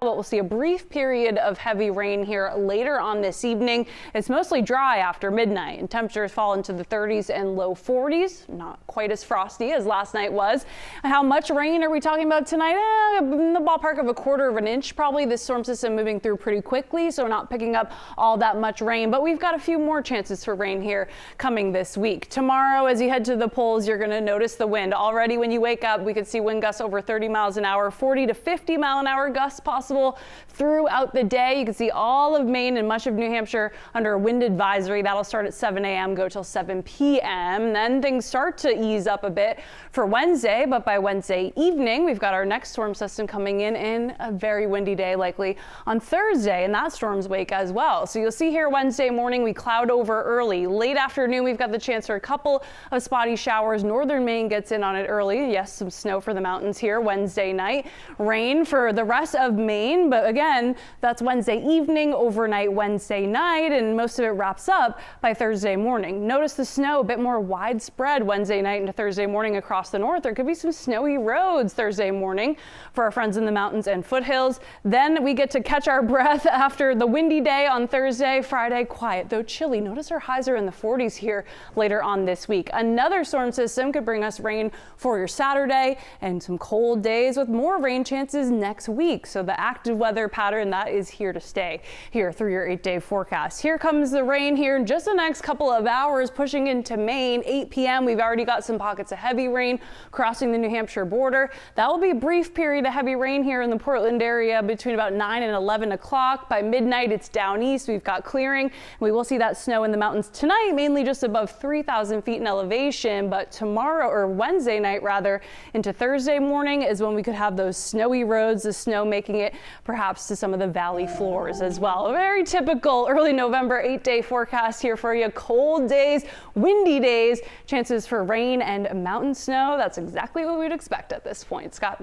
But we'll see a brief period of heavy rain here later on this evening. It's mostly dry after midnight and temperatures fall into the 30s and low 40s. Not quite as frosty as last night was. How much rain are we talking about tonight? In the ballpark of 1/4 of an inch probably. This storm system moving through pretty quickly, so we're not picking up all that much rain, but we've got a few more chances for rain here coming this week. Tomorrow, as you head to the polls, you're going to notice the wind. Already when you wake up, we could see wind gusts over 30 miles an hour, 40 to 50 mile an hour gusts possible throughout the day. You can see all of Maine and much of New Hampshire under a wind advisory. That'll start at 7 a.m. go till 7 p.m. Then things start to ease up a bit for Wednesday, but by Wednesday evening, we've got our next storm system coming in a very windy day, likely on Thursday, and that storm's wake as well. So you'll see here Wednesday morning, we cloud over early. Late afternoon, we've got the chance for a couple of spotty showers. Northern Maine gets in on it early. Yes, some snow for the mountains here Wednesday night. Rain for the rest of Maine, but again, that's Wednesday evening, overnight Wednesday night, and most of it wraps up by Thursday morning. Notice the snow a bit more widespread Wednesday night into Thursday morning across the north. There could be some snowy roads Thursday morning for our friends in the mountains and foothills. Then we get to catch our breath after the windy day on Thursday. Friday, quiet though chilly. Notice our highs are in the 40s here later on this week. Another storm system could bring us rain for your Saturday and some cold days with more rain chances next week. So the active weather pattern that is here to stay here through your 8-day forecast. Here comes the rain here in just the next couple of hours, pushing into Maine. 8 p.m. We've already got some pockets of heavy rain crossing the New Hampshire border. That will be a brief period of heavy rain here in the Portland area between about 9 and 11 o'clock. By midnight, it's down east. We've got clearing. We will see that snow in the mountains tonight, mainly just above 3,000 feet in elevation. But tomorrow, or Wednesday night rather, into Thursday morning is when we could have those snowy roads, the snow making it perhaps to some of the valley floors as well. A very typical early November 8-day forecast here for you. Cold days, windy days, chances for rain and mountain snow. That's exactly what we'd expect at this point. Scott.